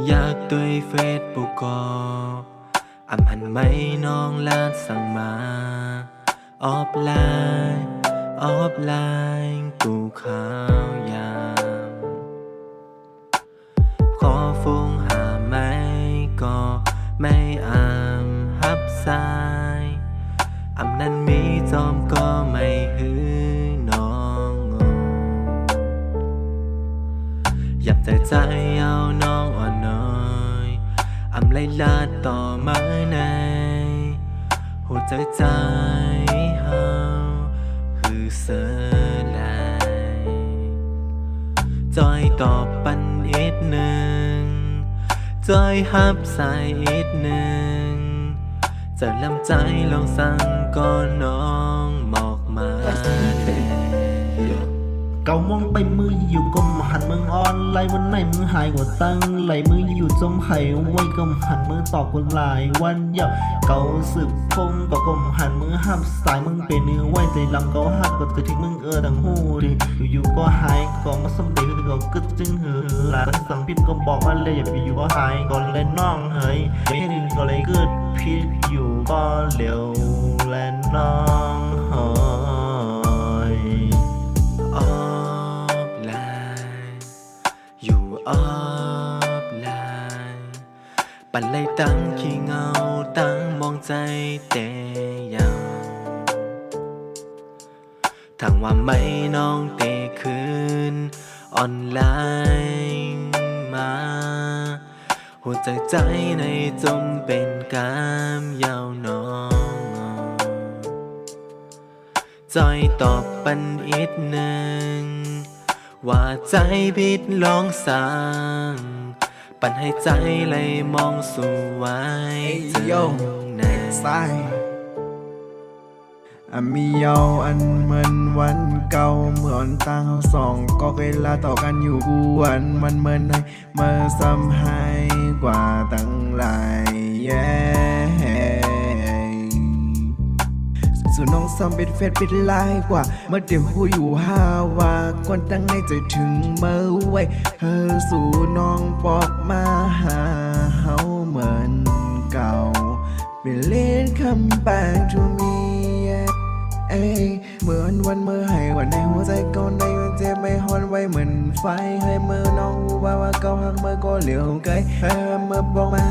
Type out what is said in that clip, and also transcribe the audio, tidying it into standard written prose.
อยากด้วยเฟซบุ๊กก็อำหันไม่น้องลาดสั่งมาออฟไลน์กูขาวยามขอฟงหาไม่ก็ไม่ฮับสายนั้นมีจอมก็ไม่หือน้องอยากใจเอาน้องอ่อนน้อยไล่ลาดต่อมาในหัวใจเฮาคือเสือลายจอยตอบปันอีกหนึ่งจอยฮับสายอีกหนึ่งจะลำใจลองสั่งก็น้องบอกมาเก่ามองไปมืออยู่กลมหันมืออ่อนไหลวันไหนมือหายกว่าตั้งไหลมืออยู่จมไข่ไว้กลมหันมือตอบคนหลายวันเยาเก่าสืบคงก็กลมหันมือห้ามสายมึงเป็นเนื้อไว้ใจลำเก่าหักก็จะทิ้งมึงดังหูดิอยู่ก็หายก็มาสมเด็จก็กึศจึงหือหลานสังพิษก็บอกว่าเลยอย่าไปอยู่ก็หายก่อนเลยน้องเฮ้ยไม่ถึงก็เลยกึศพิษอยู่ก็เหลวและน้องเฮ้ยออฟไลน์ปั่นไล่ตั้งขี้เงาตั้งมองใจเตะยังทางว่าไม่น้องเตะคืนออนไลน์มาหัวใจในจมเป็นกามยาวน้องจอยตอบปันอีกหนึ่งว่าใจผิดลองสั่งปั่นให้ใจไหลมองสู่ไว้เจอในสายมีเยาอันเหมือนวันเก่าเหมือนต่างเขาสองก็เคยลาต่อกันอยู่กูวันมันเหมือนให้มาซ้ำให้กว่าตั้งหลายส่วนน้องซ้ำเป็นเฟซเป็นไลน์กว่าเมื่อเดี๋ยวหูอยู่หาว่าก่อนตั้งในใจถึงเมื่อไว้สู่น้องบอกมาหาเฮาเหมือนเก่าเป็นเล่นคำแปลงทูมีเหมือนวันเมื่อให้วันในหัวใจก่อนในวันเจ็บไม่ฮอนไว้เหมือนไฟให้เมื่อน้องรู้ว่าเก่าหักเมื่อก็เหลียวไกลเมื่อบอกมา